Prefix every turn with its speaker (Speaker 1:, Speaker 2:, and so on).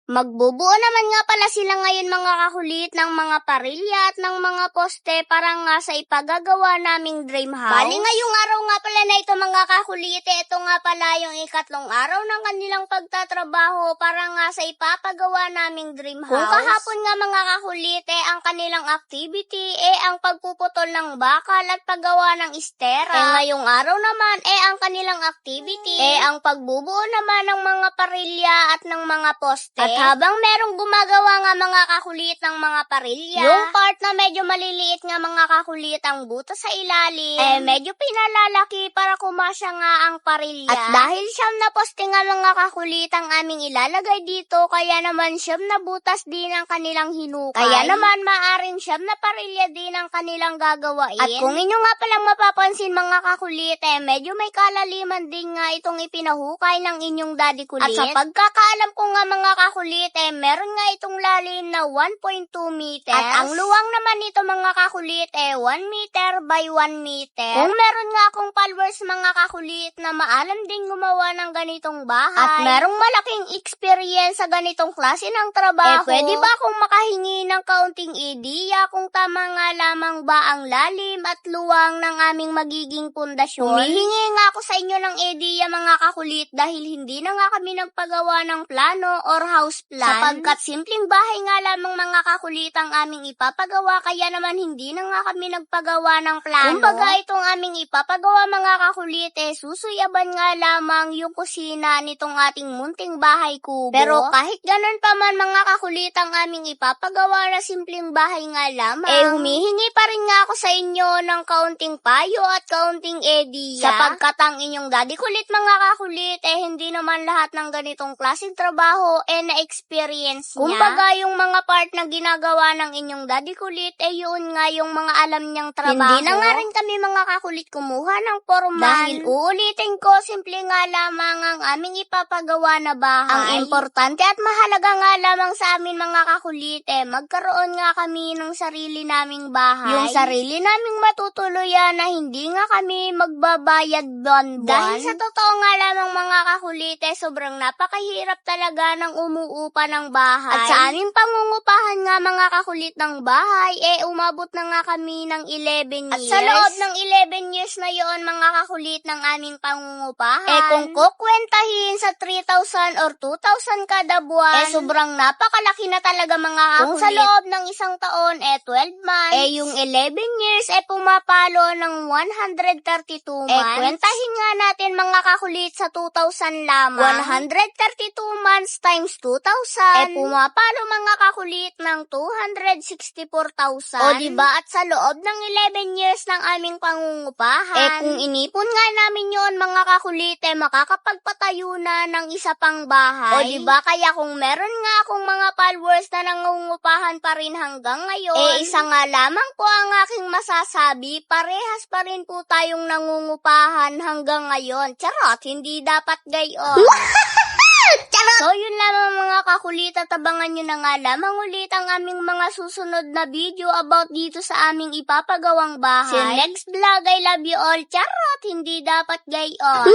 Speaker 1: Magbubuo naman nga pala sila ngayon mga kakulit ng mga parilya at ng mga poste para nga sa ipagagawa naming dream house. Bali ngayong araw nga pala na ito mga kakulit, ito nga pala yung ikatlong araw ng kanilang pagtatrabaho para nga sa ipapagawa naming dream house. Kung kahapon nga mga kakulit, ang kanilang activity, ang pagpuputol ng bakal at paggawa ng estera. Ngayong araw naman, ang kanilang activity, ang pagbubuo naman ng mga parilya at ng mga poste. At habang merong gumagawa nga mga kakulit ng mga parilya, yung part na medyo maliliit nga mga kakulit ang butas sa ilalim, medyo pinalalaki para kumasya nga ang parilya. At dahil siyam na poste nga mga kakulit ang aming ilalagay dito, kaya naman siyam na butas din ang kanilang hinukay. Kaya naman maaring siyam na parilya din ang kanilang gagawain. At kung inyo nga palang mapapansin mga kakulit, medyo may kalaliman din nga itong ipinahukay ng inyong daddy kulit. At sa pagkakaalam ko nga mga kakulit, meron nga itong lalim na 1.2 meters. At ang luwang naman nito mga kakulit, 1 meter by 1 meter. Kung meron nga akong followers mga kakulit na maalam din gumawa ng ganitong bahay, at merong malaking experience sa ganitong klase ng trabaho, pwede ba akong makahingi ng kaunting ideya kung tama nga lamang ba ang lalim at luwang ng aming magiging pundasyon? Humihingi nga ako sa inyo ng ideya mga kakulit dahil hindi na nga kami nagpagawa ng plano or house plan, sapagkat simpleng bahay nga lamang mga kakulit ang aming ipapagawa, kaya naman hindi na nga kami nagpagawa ng plano. Kumbaga itong aming ipapagawa mga kakulit, susuyaban nga lamang yung kusina nitong ating munting bahay kubo. Pero kahit ganun pa man mga kakulit ang aming ipapagawa na simpleng bahay nga lamang, humihingi pa rin nga ako sa inyo ng kaunting payo at kaunting ideya, sapagkat ang inyong daddy kulit mga kakulit, hindi naman lahat ng ganitong klaseng trabaho na-experience niya. Kumbaga yung mga part na ginagawa ng inyong daddy kulit, yun nga yung mga alam niyang trabaho. Hindi na nga rin kami mga kakulit kumuha ng formal. Dahil uulitin ko, simple nga lamang ang aming ipapagawa na bahay. Ang importante at mahalaga nga lamang sa amin mga kakulit, magkaroon nga kami ng sarili naming bahay. Yung sarili naming matutuluyan na hindi nga kami magbabayad buwan-buwan. Dahil sa totoo nga lamang mga kakulit, sobrang napakahirap talaga ng umuupa ng bahay. At sa aming pangungupahan nga mga kakulit ng bahay, umabot na nga kami ng 11 years. At sa loob ng 11 years na yon mga kakulit ng aming pangungupahan, kung kukwentahin sa 3,000 or 2,000 kada buwan, sobrang napakalaki na talaga mga kakulit. Kung sa loob ng isang taon, 12 months, yung 11 years, pumapalo ng 132 months. Kwentahin nga natin mga kakulit sa 2,000 lamang. 132 months times 2,000, pumapalo mga kakulit ng 264,000. O diba, at sa loob ng 11 years ng aming pangungupahan, kung inipon nga namin yon mga kakulit, makakapagpatayo na ng isa pang bahay. O diba, kaya kung meron nga akong mga followers na nangungupahan pa rin hanggang ngayon, isa nga lamang po ang aking masasabi, parehas pa rin po tayong nangungupahan hanggang ngayon. Charot, hindi dapat gayon. So yun lamang mga kakulit, at abangan nyo na nga lamang ulit ang aming mga susunod na video about dito sa aming ipapagawang bahay. See you next vlog, I love you all. Charot, hindi dapat gayon.